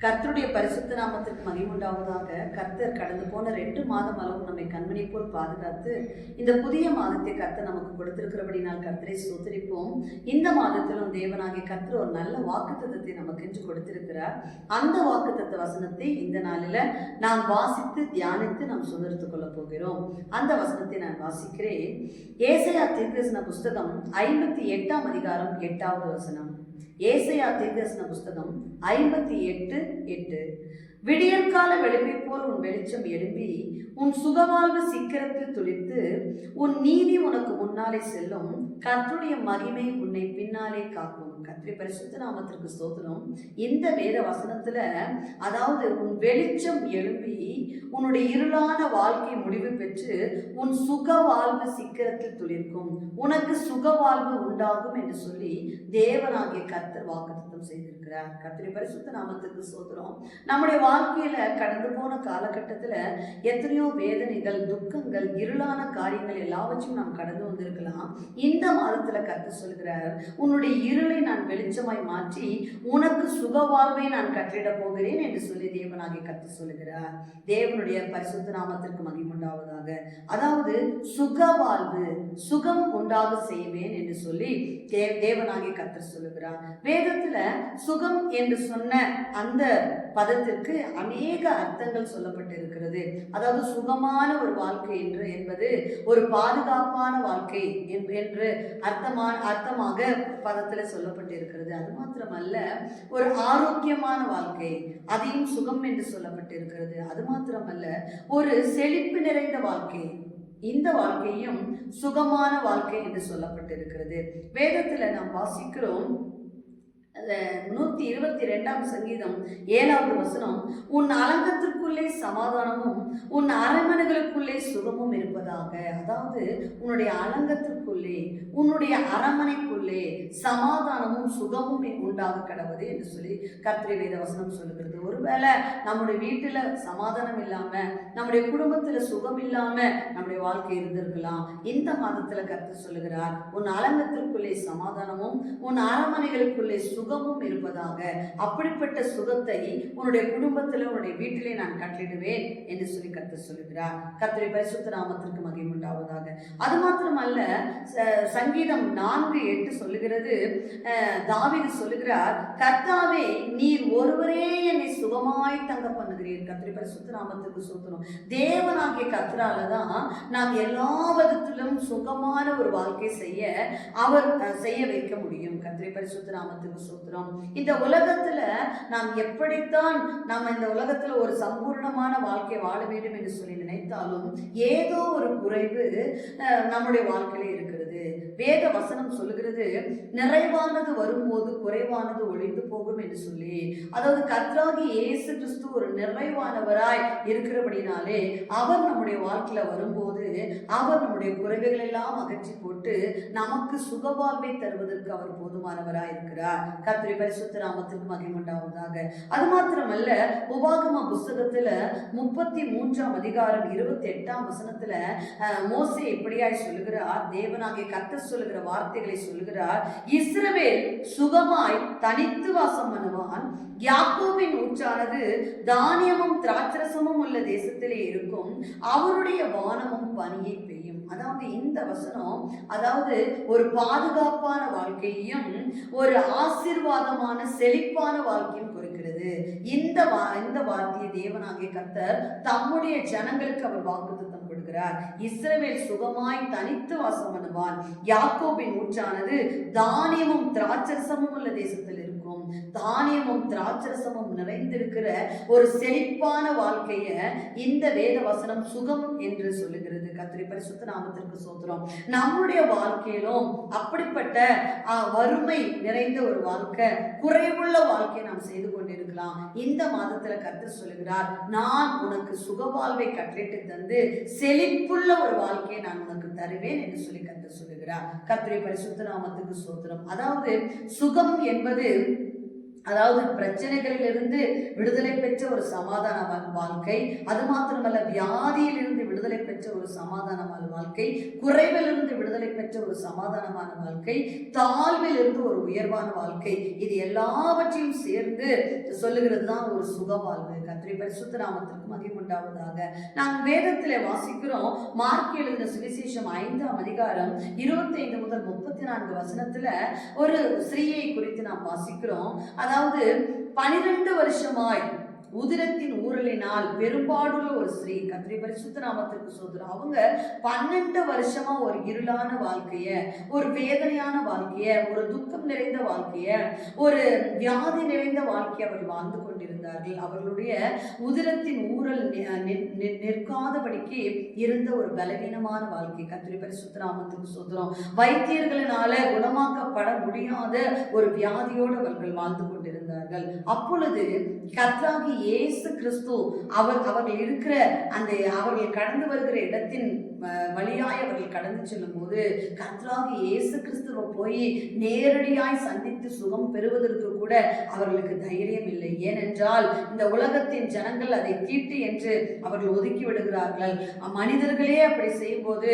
கர்த்தருடைய பரிசுத்த நாமத்திற்கு மகிமுண்டாவதாக. கர்த்தர் கடந்து போன 2 மாதம் அளவும் நம்மை கண்மணி போல் பாதுகாத்து இந்த புதிய மாதத்தை கர்த்தர் நமக்கு கொடுத்திருக்கிறபடினால் கர்த்தரை ஸ்தோத்திரிப்போம். இந்த மாதத்திலும் தேவனாகிய கர்த்தர் ஒரு நல்ல வாக்குத்தத்தத்தை நமக்கென்று கொடுத்திருக்கிறார். அந்த வாக்குத்தத்த வசனத்தை இந்த நாளில் நாம் வாசித்து தியானித்து நாம் சுதரித்துக் கொள்ளப் போகிறோம். அந்த வசனத்தை நான் வாசிக்கிறேன். ஏசாயா தீர்க்கதரிசன புஸ்தகம் 58ஆம் அதிகாரம் 8வது வசனம். ஏசாயா தீர்க்கதரிசன புஸ்தகம் 58:8. விடியற்கால வெளிப்பை போல் உன் வெளிச்சம் எழும்பி உன் சுகவாழ்வு சீக்கிரத்தில் துளித்து உன் நீதி உனக்கு முன்னாலே செல்லும், கர்த்தருடைய மகிமை உன்னை பின்னாலே காக்கும். கர்த்தருடைய பரிசுத்த நாமத்திற்கு ஸ்தோத்திரம். இந்த வேத வசனத்துல அதாவது உன் வெளிச்சம் எழும்பி உன்னுடைய இருளான வாழ்க்கை முடிவு பெற்று உன் சுக வாழ்வு சீக்கிரத்தில் துளிர்க்கும், உனக்கு சுக வாழ்வு உண்டாகும் என்று சொல்லி தேவனாகிய கர்த்தர் வாக்குத்தத்தம் செய்திருக்கிறார். கர்த்தருடைய பரிசுத்த நாமத்திற்கு ஸ்தோத்திரம். நம்முடைய வாழ்க்கையில கடந்து போன காலகட்டத்துல எத்தனையோ வேதனைகள், துக்கங்கள், இருளான காரியங்கள் எல்லாவற்றையும் நாம் கடந்து வந்திருக்கலாம். இந்த மாதத்துல கர்த்தர் சொல்கிறார், உன்னுடைய இருளை நான் வெளிச்சமாய் மாற்றி உனக்கு சுக வாழ்வை நான் கட்டிட போகிறேன் என்று சொல்லி தேவனாகிய கர்த்தர் சொல்லுகிறார். தேவனுடைய பரிசுத்த நாமத்திற்கு மகிமுண்டாவதாக. அதாவது சுக வாழ்வு, சுகம் உண்டாக செய்வேன் என்று சொல்லி தேவனாகிய கர்த்தர் சொல்லுகிறார். வேதத்துல சுகம் என்று சொன்ன அந்த பதத்திற்கு அநேக அர்த்தங்கள் சொல்லப்பட்டிருக்கிறது. அதாவது சுகமான ஒரு வாழ்க்கை என்பது ஒரு பாதுகாப்பான வாழ்க்கை என்று அர்த்தமாக பதத்தில் சொல்லப்பட்டிருக்கிறது. அது மாத்திரமல்ல, ஒரு ஆரோக்கியமான வாழ்க்கை, அதையும் சுகம் என்று சொல்லப்பட்டிருக்கிறது. அது மாத்திரமல்ல, ஒரு செழிப்பு நிறைந்த வாழ்க்கை, இந்த வாழ்க்கையும் சுகமான வாழ்க்கை என்று சொல்லப்பட்டிருக்கிறது. வேதத்துல நாம் வாசிக்கிறோம் 122ஆம் சங்கீதம் 7வது வசனம், உன் அலங்கத்திற்குள்ளே சமாதானமும் உன் அரண்மனைகளுக்குள்ளே சுகமும் இருப்பதாக. அதாவது உன்னுடைய அலங்கத்திற்குள்ளே, உன்னுடைய அரண்மனைக்குள்ளே சமாதானமும் சுகமும் உண்டாக கடவுது என்று சொல்லி கர்த்தருடைய வேத வசனம் சொல்லுகிறது. ஒருவேளை நம்முடைய வீட்டுல சமாதானம் இல்லாம, நம்முடைய குடும்பத்துல சுகம் இல்லாம நம்முடைய வாழ்க்கை இருந்திருக்கலாம். இந்த மாதத்துல கர்த்தர் சொல்லுகிறார், உன் அலங்கத்திற்குள்ளே சமாதானமும் உன் அரண்மனைகளுக்குள்ளே சுகமும் இருப்பதாக. அப்படிப்பட்ட சுகத்தை உன்னுடைய குடும்பத்தில், உன்னுடைய வீட்டிலே நான் கட்டளிடுவேன் என்று சொல்லி கர்த்தர் சொல்லுகிறார். கர்த்தருடைய பரிசுத்த நாமத்திற்கு மகிமை உண்டாவதாக. அது மாத்திரமல்ல, சங்கீதம் 4:8 சொல்லுகிறது, தாவீது சொல்லுகிறார், கர்த்தாவே நீர் ஒருவரே என்னை சுகமாய் தங்க பண்ணுகிறீர். கர்த்தருடைய பரிசுத்த நாமத்திற்கு ஸ்தோத்திரம். தேவனாகிய கர்த்தரால தான் நாம் எல்லா விதத்திலும் சுகமான ஒரு வாழ்க்கை அவர் செய்ய வைக்க முடியும். கர்த்தருடைய பரிசுத்த நாமத்திற்கு ஸ்தோத்திரம். இந்த உலகத்துல நாம் எப்படித்தான் நம்ம இந்த உலகத்துல ஒரு சம்பூர்ணமான வாழ்க்கை வாழ வேண்டும் என்று சொல்லி நினைத்தாலும் ஏதோ ஒரு குறைவு நம்முடைய வாழ்க்கையில இருக்கிறது. வேத வசனம் சொல்லுகிறது, நிறைவானது வரும்போது குறைவானது ஒழிந்து போகும் என்று சொல்லி. அதாவது கர்த்தராகிய இயேசு கிறிஸ்து ஒரு நிறைவானவராய் இருக்கிறபடினாலே அவர் நம்முடைய வாழ்க்கையில வரும்போது அவர் நம்முடைய குறைவுகள் எல்லாம் அகற்றி போட்டு நமக்கு சுகவாழ்வை தருவதற்கு அவர் போதுமானவராய் இருக்கிறார். கர்த்தருடைய பரிசுத்த நாமத்திற்கு மகிமை உண்டாவதாக. அது மாத்திரமல்ல, உபாகம புஸ்தகத்துல 33ஆம் அதிகாரம் 28ஆம் வசனத்துல மோசே இப்படியாய் சொல்லுகிறார். தேவனாகிய கர்த்தர் சொல்லுகிற வார்த்தைகளை சொல்லுகிறார், இஸ்ரவேல் சுகமாய் தனித்து வாசம் பண்ணுவான், யாக்கோபின் ஊற்றானது தானியமும் திராட்சரசமும் உள்ள தேசத்திலே இருக்கும், அவருடைய வானமும் பனியை பெய்யும். அதாவது இந்த வசனம் அதாவது ஒரு பாதுகாப்பான வாழ்க்கையையும் ஒரு ஆசீர்வாதமான செழிப்பான வாழ்க்கையும் குறிக்கிறது. இந்த வார்த்தையை தேவனாகிய கர்த்தர் தம்முடைய ஜனங்களுக்கு அவர் வாக்குத்தத்தம் கொடுக்கிறார். இஸ்ரவேல் சுகமாய் தனித்து வாசம் பண்ணுவான், யாக்கோபின் ஊற்றானது தானியமும் திராட்சரசமும் உள்ள தேசத்தில் இருக்கும். தானியமும் திராட்சரசமும் நிறைந்திருக்கிற ஒரு செழிப்பான வாழ்க்கைய இந்த வேத வசனம் சுகம் என்று சொல்லுகிறது. கர்த்தருடைய பரிசுத்த நாமத்திற்கு ஸ்தோத்திரம். நம்முடைய வாழ்க்கையிலும் அப்படிப்பட்ட வறுமை நிறைந்த ஒரு வாழ்க்கை, குறைவுள்ள வாழ்க்கையை நாம் செய்து கொண்டிருக்கலாம். இந்த மாதத்துல கர்த்தர் சொல்லுகிறார், நான் உனக்கு சுகவாழ்வை கட்டளிட்டு தந்து செழிப்புள்ள ஒரு வாழ்க்கையை நான் உனக்கு தருவேன் என்று சொல்லி கர்த்தர் சொல்லுகிறார். கர்த்தருடைய பரிசுத்த நாமத்துக்கு ஸ்தோத்திரம். அதாவது சுகம் என்பது அதாவது பிரச்சனைகளிலிருந்து விடுதலை பெற்ற ஒரு சமாதான வாழ்க்கை, அது மாத்திரமல்ல வியாதியிலிருந்து விடுதலை பெற்ற ஒரு சமாதானமான வாழ்க்கை, குறைவிலிருந்து விடுதலை பெற்ற ஒரு சமாதானமான வாழ்க்கை, தாழ்விலிருந்து ஒரு உயர்வான வாழ்க்கை, இது எல்லாவற்றையும் சேர்ந்து சொல்லுகிறது தான் ஒரு சுக வாழ்வு. கர்த்தருடைய பரிசுத்த நாமத்திற்கு மகிமை உண்டாவதாக. நாம் வேதத்திலே வாசிக்கிறோம், மார்க் எழுதின சுவிசேஷம் 5ஆம் அதிகாரம் 25 முதல் 34 வசனத்துல ஒரு ஸ்திரீயை குறித்து நாம் வாசிக்கிறோம். அதாவது 12 வருஷமாய் உதிரத்தின் ஊரலினால் பெரும்பாடுள்ள ஒரு ஸ்திரீ. கர்த்தருடைய பரிசுத்த நாமத்திற்கு ஸ்தோத்திரம். அவங்க 12 வருஷமா ஒரு இருளான வாழ்க்கைய, ஒரு வேதனையான வாழ்க்கைய, ஒரு துக்கம் நிறைந்த வாழ்க்கைய, ஒரு வியாதி நிறைந்த வாழ்க்கையை அவர்கள் வாழ்ந்து கொண்டிருந்தார்கள். அவர்களுடைய உதிரத்தின் ஊரல் நிற்காதபடிக்கு இருந்த ஒரு பலவீனமான வாழ்க்கை. கர்த்தருடைய பரிசுத்த நாமத்திற்கு ஸ்தோத்திரம். வைத்தியர்களினால குணமாக்கப்பட முடியாத ஒரு வியாதியோடு அவர்கள் வாழ்ந்து கொண்டிருந்தார்கள். அப்பொழுது கர்த்தராகிய இயேசு கிறிஸ்து அவர்கள் இருக்கிற அந்த அவர்கள் கடந்து வருகிற இடத்தின் வழியாய் அவர்கள் கடந்து செல்லும் போது கர்த்தராகிய இயேசு கிறிஸ்துவை போய் நேரடியாய் சந்தித்து சுகம் பெறுவதற்கு கூட அவர்களுக்கு தைரியம் இல்லை. ஏனென்றால் இந்த உலகத்தின் ஜனங்கள் அதை தீட்டு என்று அவர்கள் ஒதுக்கி விடுகிறார்கள். மனிதர்களே அப்படி செய்யும் போது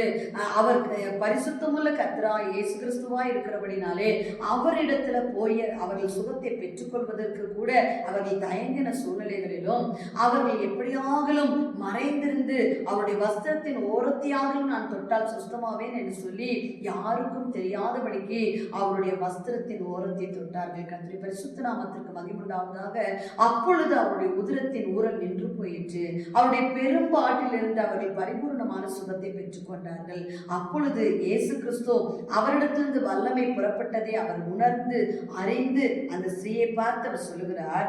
அவர் பரிசுத்தமுள்ள கர்த்தராகிய இயேசு கிறிஸ்துவாய் இருக்கிறபடினாலே அவரிடத்துல போய் அவர்கள் சுகத்தை பெற்றுக்கொள்வதற்கு கூட அவர்கள் தயங்கின சூழ்நிலைகளிலும் அவர்கள் எப்படியாகலும் மறைந்திருந்து அவருடைய வஸ்திரத்தின் ஓரத்தையாகலும் நான் தொட்டால் சுஸ்தமாவேன் என்று சொல்லி யாருக்கும் தெரியாதபடிக்கு அவருடைய வஸ்திரத்தின் ஓரத்தை தொட்டார்கள். கர்த்தருடைய பரிசுத்த நாமத்திற்கு மகிமை உண்டாவதாக. அப்பொழுது அவருடைய உதிரத்தின் ஊரல் நின்று போயிற்று. அவருடைய பெரும்பாட்டிலிருந்து அவர்கள் பரிபூர்ணமான சுகத்தை பெற்றுக் கொண்டார்கள். அப்பொழுது இயேசு கிறிஸ்து அவரிடத்திலிருந்து வல்லமை புறப்பட்டதை அவர் உணர்ந்து அறிந்து அந்த ஸ்திரீயை பார்த்து அவர் சொல்லுகிறார்.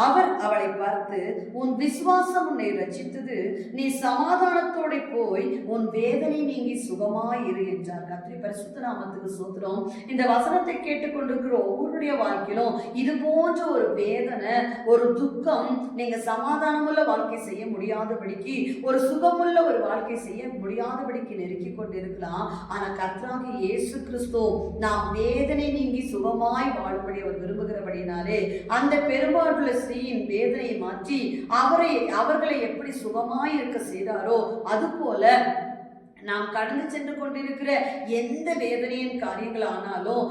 அவர் அவளை பார்த்து, உன் விசுவாசம் உன்னை ரட்சித்தது, நீ சமாதானத்தோட போய் உன் வேதனை நீங்கி சுகமாய் இரு என்றார். கர்த்தருடைய பரிசுத்த நாமத்துக்கு ஸ்தோத்திரம். இந்த வசனத்தை கேட்டுக்கொண்டிருக்கிற ஒவ்வொருடைய வாழ்க்கையிலும் இது போன்ற ஒரு வேதனை, ஒரு துக்கம், நீங்க சமாதானமுள்ள வாழ்க்கை செய்ய முடியாதபடிக்கு, ஒரு சுகமுள்ள ஒரு வாழ்க்கை செய்ய முடியாதபடிக்கு நெருக்கி கொண்டிருக்கலாம். ஆனா கர்த்தராகிய இயேசு கிறிஸ்து நாம் வேதனை நீங்கி சுகமாய் வாழும்படி அவர் விரும்புகிறபடினாலே அந்த பெரும்பாடுள்ள ஸ்திரீயின் வேதனையை மாற்றி அவர்களை எப்படி சுகமாய் இருக்க செய்தாரோ அதுபோல நாம் கடந்து சென்று கொண்டிருக்கிற எந்த வேதனையின் காரியங்கள் ஆனாலும்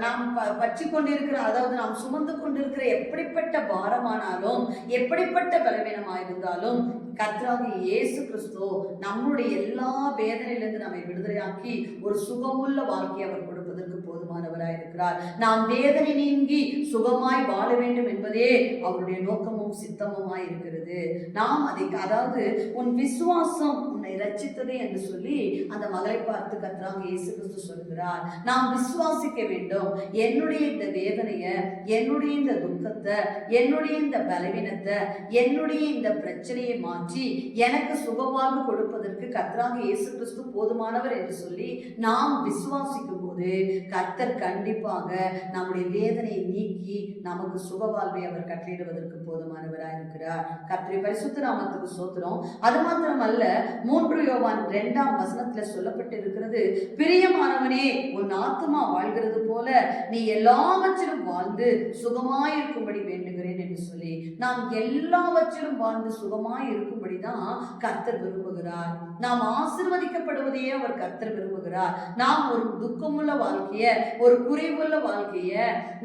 நாம் பற்றி கொண்டிருக்கிற, அதாவது நாம் சுமந்து கொண்டிருக்கிற எப்படிப்பட்ட பாரமானாலும் எப்படிப்பட்ட பலவீனமாயிருந்தாலும் கர்த்தராகிய இயேசு கிறிஸ்து நம்முடைய எல்லா வேதனையிலிருந்து நம்மை விடுதலையாக்கி ஒரு சுகமுள்ள வாழ்க்கையை அவர் கொடுப்பதற்கு போதுமானவராய் இருக்கிறார். நாம் வேதனை நீங்கி சுகமாய் வாழ வேண்டும் என்பதே அவருடைய நோக்கமும் சித்தமுமாய் இருக்கிறது. நாம் அதாவது உன் விசுவாசம் உன்னை ரட்சித்தது என்று சொல்லி அந்த மகளை பார்த்து கர்த்தராகிய இயேசு கிறிஸ்து சொல்கிறார். நாம் விசுவாசிக்க வேண்டும். என்னுடைய இந்த வேதனையை, என்னுடைய இந்த துக்கத்தை, என்னுடைய இந்த பலவீனத்தை, என்னுடைய இந்த பிரச்சனையை மாற்றி எனக்கு சுகவாழ்வு கொடுப்பதற்கு கர்த்தராகிய இயேசு கிறிஸ்து போதுமானவர் என்று சொல்லி நாம் விசுவாசிக்கும் போது கர்த்தர் கண்டிப்பாக நம்முடைய வேதனையை நீக்கி நமக்கு சுகவாழ்வை அவர் கட்டளையிடுவதற்கு போதுமானவராய் இருக்கிறார். கர்த்தருடைய பரிசுத்த நாமத்துக்கு ஸ்தோத்திரம். அது மாத்திரமல்ல, 3 யோவான் 2ஆம் வசனத்துல சொல்லப்பட்டிருக்கிறது, பிரியமானவனே, உன் ஆத்துமா வாழ்கிறது போல நீ எல்லாவற்றிலும் வாழ்ந்து சுகமாயிருக்கும்படி வேண்டுகிறேன் என்று சொல்லி நாம் எல்லாவற்றிலும் வாழ்ந்து சுகமாய் இருக்கும்படிதான் கர்த்தர் விரும்புகிறார். நாம் ஆசீர்வதிக்கப்படுவதையே அவர் கர்த்தர் விரும்புகிறார். நாம் ஒரு துக்கமுள்ள வாழ்க்கைய, ஒரு குறைவுள்ள வாழ்க்கைய,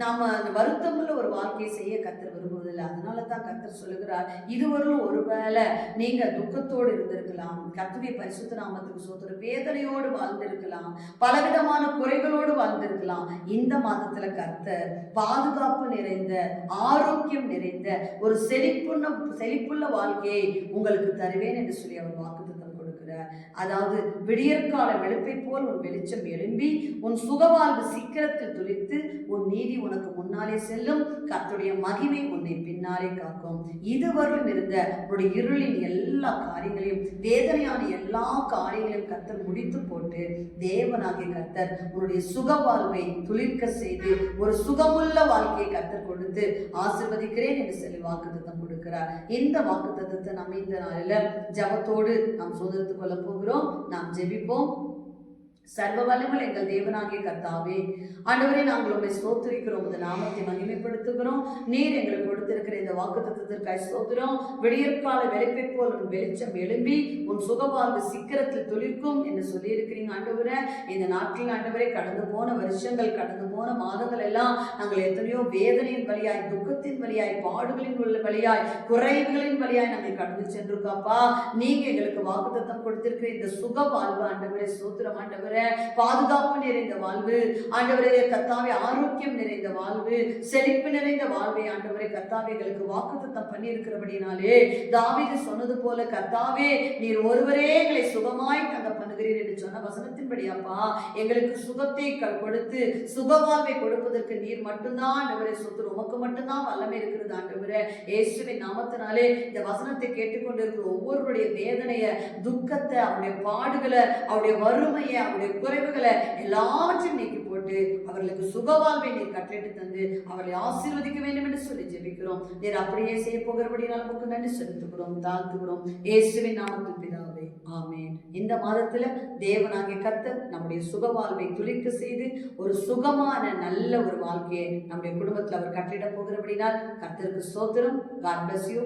நாம வருத்தமுள்ள ஒரு வாழ்க்கையை செய்ய கர்த்தர் விரும்புவதில்லை. அதனால தான் கர்த்தர் சொல்லுகிறார், இதுவரையும் ஒருவேளை நீங்க துக்கத்தோடு இருந்திருக்கலாம், கர்த்தருடைய பரிசுத்த நாமத்துக்கு ஸ்தோத்திரம், வேதனையோடு வாழ்ந்திருக்கலாம், பலவிதமான குறைகளோடு வாழ்ந்திருக்கலாம். இந்த மாதத்துல கர்த்தர் பாதுகாப்பு நிறைந்த, ஆரோக்கியம் நிறைந்த ஒரு செழிப்புள்ள வாழ்க்கையை உங்களுக்கு தருவேன் என்று சொல்லி அவர் வாக்குத்தத்தம் கொடுக்கிறார். அதாவது விடியற்கால வெளுப்பை போல் உன் வெளிச்சம் எழும்பி உன் சுகவாழ்வு சீக்கிரத்தில் துளிர்த்து உன் நீதி உனக்கு முன்னாலே செல்லும், கர்த்தருடைய மகிமை உன்னை பின்னாலே காக்கும். இதுவரையும் இருந்த உன்னுடைய இருளின் எல்லா காரியங்களையும், வேதனையான எல்லா காரியங்களையும் கர்த்தர் முடித்து போட்டு தேவனாகிய கர்த்தர் உன்னுடைய சுகவாழ்வை துளிர்க்க செய்து ஒரு சுகமுள்ள வாழ்க்கையை கர்த்தர் கொடுத்து ஆசீர்வதிக்கிறேன் என்று சொல்லி வாக்குத்தத்தம் கொடுக்கிறார். இந்த வாக்குத்தத்தத்தை நம்ம இந்த நாளில் ஜபத்தோடு நாம் சுதந்திரத்துக் கொள்ள போகிறோம். நாம் ஜெபிப்போம். சர்வ வல்லமையுள்ள எங்கள் தேவனாகிய கர்த்தாவே, ஆண்டவரே, நாங்கள் உம்மை ஸ்தோத்திரிக்கிறோம், உமது நாமத்தை மகிமைப்படுத்துகிறோம். நீர் எங்களுக்கு கொடுத்திருக்கிற இந்த வாக்குத்தத்தத்திற்காய் ஸ்தோத்திரம். விடியற்கால வெளிப்பை போல் உன் வெளிச்சம் எழும்பி உன் சுகவாழ்வு சீக்கிரத்தில் துளிர்க்கும் என்று சொல்லியிருக்கிறீங்க ஆண்டவரே. இந்த நாட்களில் ஆண்டவரே, கடந்து போன வருஷங்கள், கடந்து போன மாதங்கள் எல்லாம் நாங்கள் எத்தனையோ வேதனையின் வழியாய், துக்கத்தின் வழியாய், பாடுகளின் வழியாய், குறைவுகளின் வழியாய் நாங்கள் கடந்து சென்றிருக்காப்பா. நீங்க எங்களுக்கு வாக்குத்தத்தம் கொடுத்திருக்கிற இந்த சுக வாழ்வு ஆண்டவரே, ஸ்தோத்திரம் ஆண்டவரே. பாதுகாப்பு நிறைந்த வாழ்வு ஆண்டவரே, கர்த்தாவே, ஆரோக்கியம் நிறைந்த வாழ்வு, செழிப்பு நிறைந்த வாழ்வை ஆண்டவரே கர்த்தாவே எங்களுக்கு வாக்குத்தத்தம் பண்ணி இருக்கிறபடினாலே, தாவீது சொன்னது போல, கர்த்தாவே, நீர் ஒருவரே எங்களை சுகமாய் தங்க பண்ணுகிறீர் என்று சொன்ன வசனத்தின்படியாப்பா, எங்களுக்கு சுகத்தை கொடுத்து சுகவாழ்வை கொடுப்பதற்கு நீர் மட்டும்தான் ஆண்டவரே சொத்து, உமக்கு மட்டும்தான் வல்லமை இருக்கிறது ஆண்டவரே. இயேசுவின் நாமத்தினாலே இந்த வசனத்தை கேட்டுக்கொண்டிருக்கிற ஒவ்வொருடைய வேதனைய, துக்கத்தை, அவருடைய பாடுகளை, அவருடைய வறுமையை, அவருடைய குறைவுகளை எல்லாவற்றையும் நீக்கி போட்டு அவர்களுக்கு சுகவாழ்வை நீர் கட்டளையிட்டு தந்து அவர்களை ஆசீர்வதிக்க வேண்டும் என்று சொல்லி ஜெபிக்கிறோம். நீர் அப்படியே செய்ய போகிறபடினால் நமக்கு நன்றி செலுத்துகிறோம், தாழ்த்துகிறோம். இயேசுவின் நாமத்தில் பிதாவே, ஆமென். இந்த மாதத்துல தேவனாகிய கர்த்தர் நம்முடைய சுகவாழ்வை துளிக்க செய்து ஒரு சுகமான நல்ல ஒரு வாழ்க்கையை நம்முடைய குடும்பத்தில் அவர் கட்டளிட போகிறபடினால் கர்த்தருக்கு ஸ்தோத்திரம். God bless you.